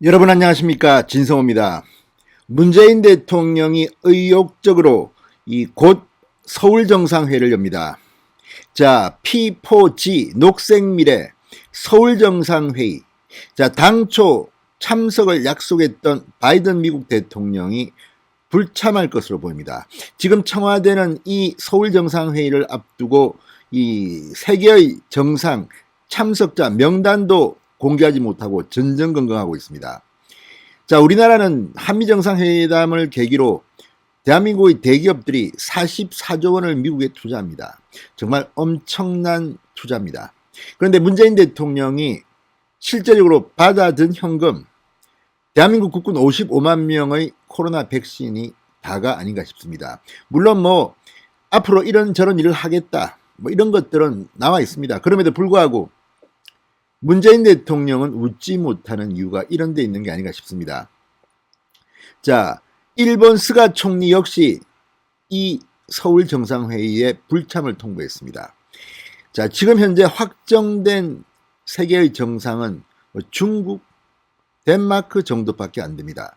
여러분 안녕하십니까, 진성호입니다. 문재인 대통령이 의욕적으로 곧 서울 정상회의를 엽니다. 자, P4G 녹색미래 서울 정상회의. 자, 당초 참석을 약속했던 바이든 미국 대통령이 불참할 것으로 보입니다. 지금 청와대는 이 서울 정상회의를 앞두고 이 세계의 정상 참석자 명단도 공개하지 못하고 전전긍긍하고 있습니다. 자, 우리나라는 한미정상회담을 계기로 대한민국의 대기업들이 44조 원을 미국에 투자합니다. 정말 엄청난 투자입니다. 그런데 문재인 대통령이 실제적으로 받아든 현금, 대한민국 국군 55만 명의 코로나 백신이 다가 아닌가 싶습니다. 물론 앞으로 이런저런 일을 하겠다, 이런 것들은 나와 있습니다. 그럼에도 불구하고 문재인 대통령은 웃지 못하는 이유가 이런 데 있는 게 아닌가 싶습니다. 자, 일본 스가 총리 역시 이 서울 정상회의에 불참을 통보했습니다. 자, 지금 현재 확정된 세계의 정상은 중국, 덴마크 정도밖에 안 됩니다.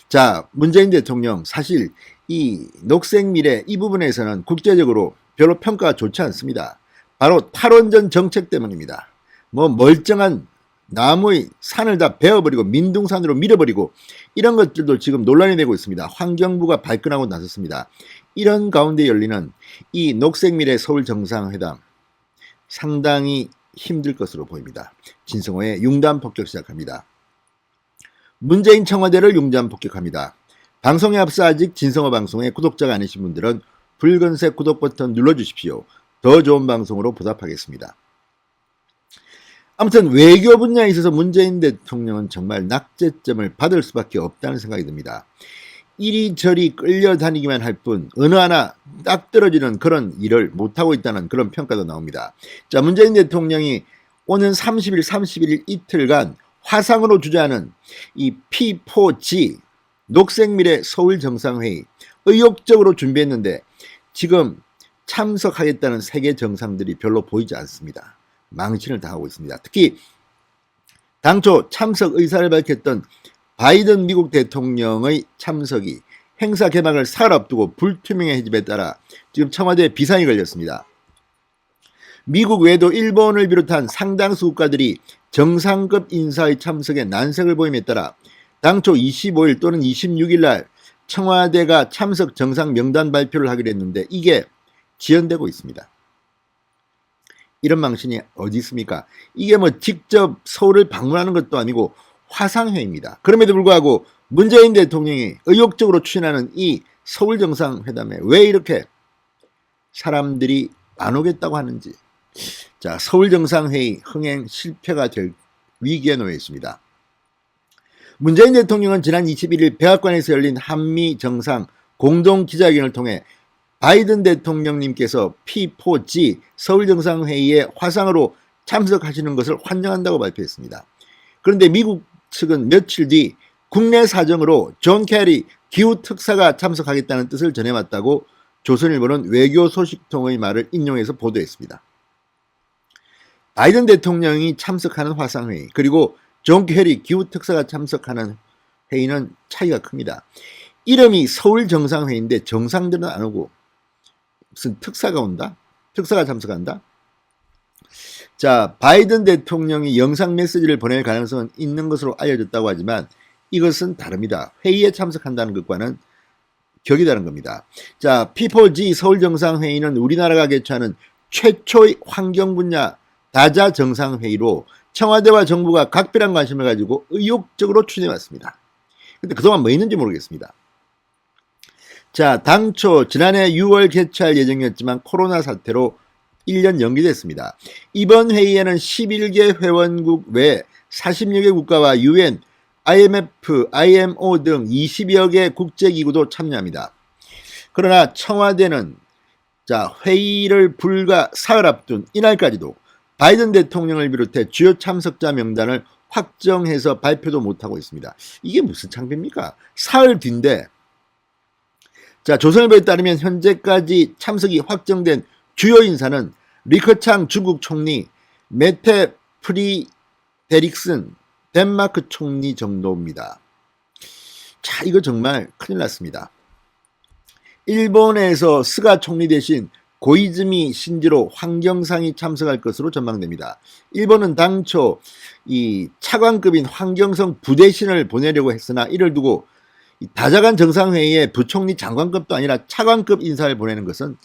자, 문재인 대통령 사실 이 녹색미래 이 부분에서는 국제적으로 별로 평가가 좋지 않습니다. 바로 탈원전 정책 때문입니다. 멀쩡한 나무의 산을 다 베어버리고 민둥산으로 밀어버리고 이런 것들도 지금 논란이 되고 있습니다. 환경부가 발끈하고 나섰습니다. 이런 가운데 열리는 이 녹색미래 서울 정상회담 상당히 힘들 것으로 보입니다. 진성호의 융단 폭격 시작합니다. 문재인 청와대를 융단 폭격합니다. 방송에 앞서 아직 진성호 방송에 구독자가 아니신 분들은 붉은색 구독 버튼 눌러주십시오. 더 좋은 방송으로 보답하겠습니다. 아무튼 외교 분야에 있어서 문재인 대통령은 정말 낙제점을 받을 수밖에 없다는 생각이 듭니다. 이리저리 끌려다니기만 할 뿐 어느 하나 딱 떨어지는 그런 일을 못하고 있다는 그런 평가도 나옵니다. 자, 문재인 대통령이 오는 30일, 31일 이틀간 화상으로 주재하는 이 P4G 녹색미래 서울 정상회의 의욕적으로 준비했는데 지금 참석하겠다는 세계 정상들이 별로 보이지 않습니다. 망신을 당하고 있습니다. 특히 당초 참석 의사를 밝혔던 바이든 미국 대통령의 참석이 행사 개막을 사흘 앞두고 불투명해짐에 따라 지금 청와대에 비상이 걸렸습니다. 미국 외에도 일본을 비롯한 상당수 국가들이 정상급 인사의 참석에 난색을 보임에 따라 당초 25일 또는 26일 날 청와대가 참석 정상 명단 발표를 하기로 했는데 이게 지연되고 있습니다. 이런 망신이 어디 있습니까? 이게 직접 서울을 방문하는 것도 아니고 화상회의입니다. 그럼에도 불구하고 문재인 대통령이 의욕적으로 추진하는 이 서울 정상회담에 왜 이렇게 사람들이 안 오겠다고 하는지. 자, 서울 정상회의 흥행 실패가 될 위기에 놓여 있습니다. 문재인 대통령은 지난 21일 백악관에서 열린 한미 정상 공동 기자회견을 통해 바이든 대통령님께서 P4G 서울 정상회의에 화상으로 참석하시는 것을 환영한다고 발표했습니다. 그런데 미국 측은 며칠 뒤 국내 사정으로 존 캐리 기후 특사가 참석하겠다는 뜻을 전해왔다고 조선일보는 외교 소식통의 말을 인용해서 보도했습니다. 바이든 대통령이 참석하는 화상회의 그리고 존 캐리 기후 특사가 참석하는 회의는 차이가 큽니다. 이름이 서울 정상회의인데 정상들은 안 오고 무슨 특사가 온다? 특사가 참석한다? 자, 바이든 대통령이 영상 메시지를 보낼 가능성은 있는 것으로 알려졌다고 하지만 이것은 다릅니다. 회의에 참석한다는 것과는 격이 다른 겁니다. 자, P4G 서울 정상회의는 우리나라가 개최하는 최초의 환경 분야 다자 정상회의로 청와대와 정부가 각별한 관심을 가지고 의욕적으로 추진해왔습니다. 근데 그동안 뭐 있는지 모르겠습니다. 자, 당초 지난해 6월 개최할 예정이었지만 코로나 사태로 1년 연기됐습니다. 이번 회의에는 11개 회원국 외 40여 개 국가와 UN, IMF, IMO 등 20여 개 국제기구도 참여합니다. 그러나 청와대는 자, 회의를 불과 사흘 앞둔 이날까지도 바이든 대통령을 비롯해 주요 참석자 명단을 확정해서 발표도 못하고 있습니다. 이게 무슨 창피입니까? 사흘 뒤인데. 자, 조선일보에 따르면 현재까지 참석이 확정된 주요 인사는 리커창 중국 총리, 메테 프리데릭슨 덴마크 총리 정도입니다. 자, 이거 정말 큰일 났습니다. 일본에서 스가 총리 대신 고이즈미 신지로 환경상이 참석할 것으로 전망됩니다. 일본은 당초 이 차관급인 환경성 부대신을 보내려고 했으나 이를 두고 다자간 정상회의에 부총리 장관급도 아니라 차관급 인사를 보내는 것은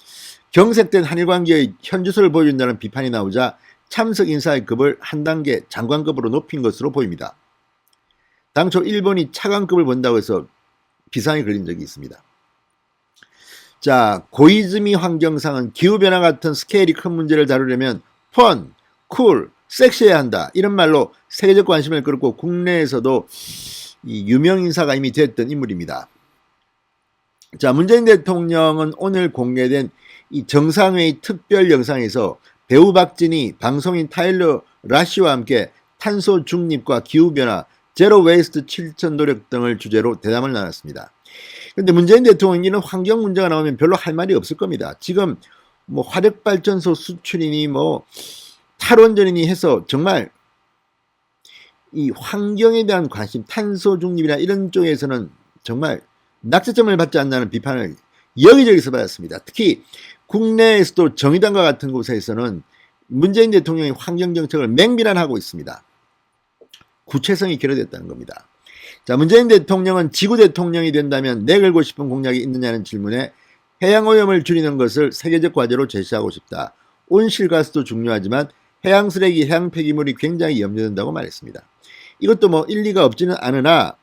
경색된 한일 관계의 현주소를 보여준다는 비판이 나오자 참석 인사의 급을 한 단계 장관급으로 높인 것으로 보입니다. 당초 일본이 차관급을 본다고 해서 비상이 걸린 적이 있습니다. 자, 고이즈미 환경상은 기후변화 같은 스케일이 큰 문제를 다루려면 펀, 쿨, 섹시해야 한다. 이런 말로 세계적 관심을 끌었고 국내에서도 이 유명 인사가 이미 됐던 인물입니다. 자, 문재인 대통령은 오늘 공개된 이 정상회의 특별 영상에서 배우 박진이 방송인 타일러 라시와 함께 탄소 중립과 기후변화, 제로 웨이스트 실천 노력 등을 주제로 대담을 나눴습니다. 그런데 문재인 대통령은 환경 문제가 나오면 별로 할 말이 없을 겁니다. 지금 뭐 화력발전소 수출이니 뭐 탈원전이니 해서 정말 이 환경에 대한 관심, 탄소 중립이나 이런 쪽에서는 정말 낙제점을 받지 않는다는 비판을 여기저기서 받았습니다. 특히 국내에서도 정의당과 같은 곳에서는 문재인 대통령의 환경정책을 맹비난하고 있습니다. 구체성이 결여됐다는 겁니다. 자, 문재인 대통령은 지구 대통령이 된다면 내걸고 싶은 공약이 있느냐는 질문에 해양오염을 줄이는 것을 세계적 과제로 제시하고 싶다. 온실가스도 중요하지만 해양 쓰레기, 해양 폐기물이 굉장히 염려된다고 말했습니다. 이것도 뭐 일리가 없지는 않으나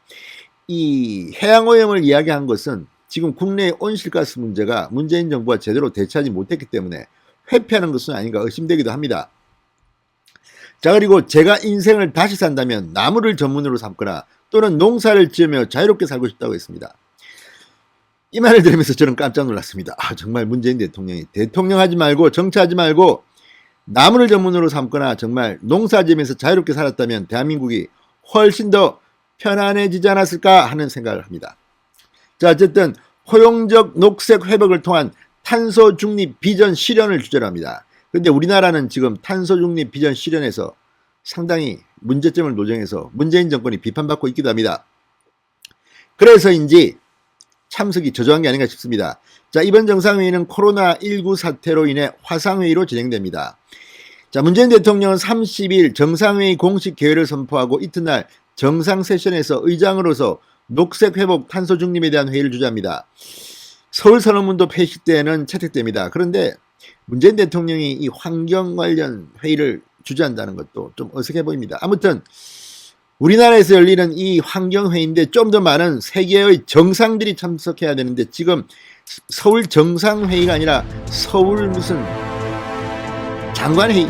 이 해양오염을 이야기한 것은 지금 국내의 온실가스 문제가 문재인 정부가 제대로 대처하지 못했기 때문에 회피하는 것은 아닌가 의심되기도 합니다. 자, 그리고 제가 인생을 다시 산다면 나무를 전문으로 삼거나 또는 농사를 지으며 자유롭게 살고 싶다고 했습니다. 이 말을 들으면서 저는 깜짝 놀랐습니다. 정말 문재인 대통령이 대통령하지 말고 정치하지 말고 나무를 전문으로 삼거나 정말 농사 지으면서 자유롭게 살았다면 대한민국이 훨씬 더 편안해지지 않았을까 하는 생각을 합니다. 자, 어쨌든 포용적 녹색 회복을 통한 탄소 중립 비전 실현을 주제로 합니다. 그런데 우리나라는 지금 탄소 중립 비전 실현에서 상당히 문제점을 노정해서 문재인 정권이 비판받고 있기도 합니다. 그래서인지 참석이 저조한 게 아닌가 싶습니다. 자, 이번 정상회의는 코로나19 사태로 인해 화상회의로 진행됩니다. 자, 문재인 대통령은 30일 정상회의 공식 개회를 선포하고 이튿날 정상 세션에서 의장으로서 녹색 회복 탄소 중립에 대한 회의를 주재합니다. 서울 선언문도 폐시 때는 채택됩니다. 그런데 문재인 대통령이 이 환경 관련 회의를 주재한다는 것도 좀 어색해 보입니다. 아무튼 우리나라에서 열리는 이 환경회의인데 좀 더 많은 세계의 정상들이 참석해야 되는데 지금 서울 정상회의가 아니라 서울 무슨 장관회의,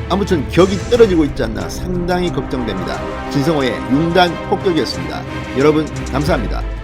아무튼 격이 떨어지고 있지 않나 상당히 걱정됩니다. 진성호의 융단 폭격이었습니다. 여러분 감사합니다.